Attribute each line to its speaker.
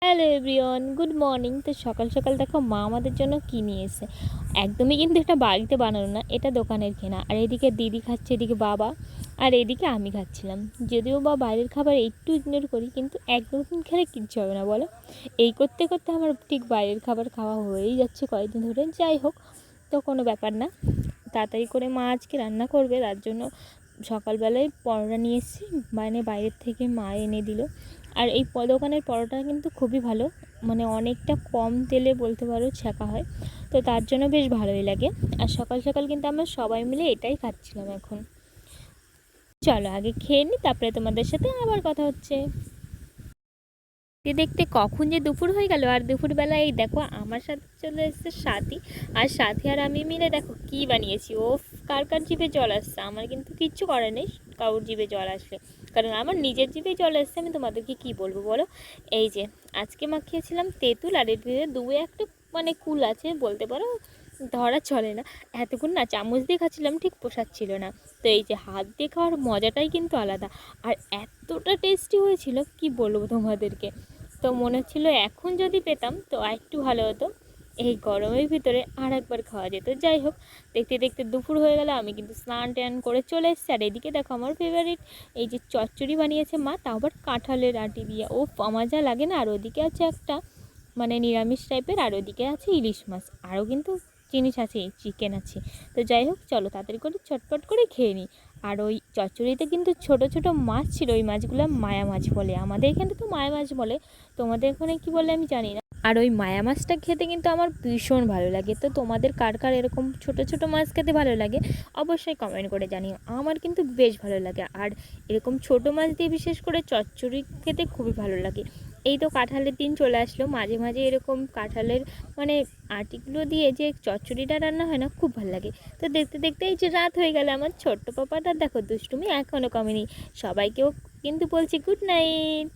Speaker 1: Hello everyone, good morning. তো সকাল সকাল দেখো মা আমাদের জন্য কী নিয়ে এসে। একদমই কিন্তু এটা বাড়িতে বানানো না, এটা দোকানের কেনা। আর এদিকে দিদি খাচ্ছে, এদিকে বাবা, আর এদিকে আমি খাচ্ছিলাম। যদিও বা বাইরের খাবার একটু ইগনোর করি, কিন্তু একদম খেলে কিচ্ছু হবে না বলো। এই করতে করতে আমার ঠিক বাইরের খাবার খাওয়া হয়েই যাচ্ছে কয়েকদিন ধরে। যাই হোক, তো কোনো ব্যাপার না। তাড়াতাড়ি করে মা আজকে রান্না করবে, তার জন্য সকালবেলায় পরোটা নিয়ে এসেছি, মানে বাইরের থেকে মা এনে দিল। আর এই দোকানের পরোটা কিন্তু খুবই ভালো, মানে অনেকটা কম তেলে বলতে পারো ছ্যাঁকা হয়, তো তার জন্য বেশ ভালোই লাগে। আর সকাল সকাল কিন্তু আমরা সবাই মিলে এটাই খাচ্ছিলাম এখন। চলো আগে খেয়ে নিই, তারপরে তোমাদের সাথে আবার কথা হচ্ছে। দেখতে দেখতে কখন যে দুপুর হয়ে গেল। আর দুপুরবেলা এই দেখো আমার সাথে চলে এসেছে সাথী। আর সাথী আর আমি মিলে দেখো কি বানিয়েছি। ও কার কার জিভে জল আসছে, আমার কিন্তু কিচ্ছু করার নেই কারোর জিভে জল আসলে, কারণ আমার নিজের জিভে জল আসছে। আমি তোমাদেরকে কি বলবো বলো। এই যে আজকে মাখিয়েছিলাম তেঁতুল, আর এর ভিতরে দু একটা মানে কুল আছে বলতে পারো, ধরা চলে না। এতক্ষণ না চামচ দিয়ে খাচ্ছিলাম, ঠিক পোষাচ্ছিল না। তো এই যে হাত দিয়ে খাওয়ার মজাটাই কিন্তু আলাদা। আর এতটা টেস্টি হয়েছিল কি বলবো তোমাদেরকে। তো মনে হচ্ছিলো এখন যদি পেতাম তো আরেকটু ভালো হতো। এই গরমের ভিতরে আর একবার খাওয়া যেত। যাই হোক, দেখতে দেখতে দুপুর হয়ে গেল, আমি কিন্তু স্নান টান করে চলে এসেছি। আর এদিকে দেখো আমার ফেভারিট এই যে চচ্চড়ি বানিয়েছে মা, তাও আবার কাঁঠালের আটি দিয়ে। ও আমার যা লাগে না। আর ওদিকে আছে একটা মানে নিরামিষ টাইপের, আর ওদিকে আছে ইলিশ মাছ, আরও কিন্তু জিনিস আছে, চিকেন আছে। তো যাই হোক, চলো তাড়াতাড়ি করে চটপট করে খেয়ে নিই। আর ওই চচ্চড়িতে কিন্তু ছোট ছোট মাছ ছিল, ওই মাছগুলো মায়া মাছ বলে, আমাদের এখানে তো মায়া মাছ বলে, তোমাদের ওখানে কি বলে আমি জানি না। আর ওই মায়া মাছটা খেতে কিন্তু আমার ভীষণ ভালো লাগে। তো তোমাদের কার কার এরকম ছোট ছোট মাছ খেতে ভালো লাগে অবশ্যই কমেন্ট করে জানিও। আমার কিন্তু বেশ ভালো লাগে। আর এরকম ছোট মাছ দিয়ে বিশেষ করে চচ্চড়ি খেতে খুবই ভালো লাগে। এই তো কাঁঠালের দিন চলে আসলো, মাঝে মাঝে এরকম কাঁঠালের মানে আটিগুলো দিয়ে যে চচ্চড়িটা রান্না হয় না, খুব ভালো লাগে। তো দেখতে দেখতে এই যে রাত হয়ে গেল, আমার ছোট্ট পাপাটা দেখো দুষ্টুমি এখনও কমেনি। সবাইকেও কিন্তু বলছি গুড নাইট।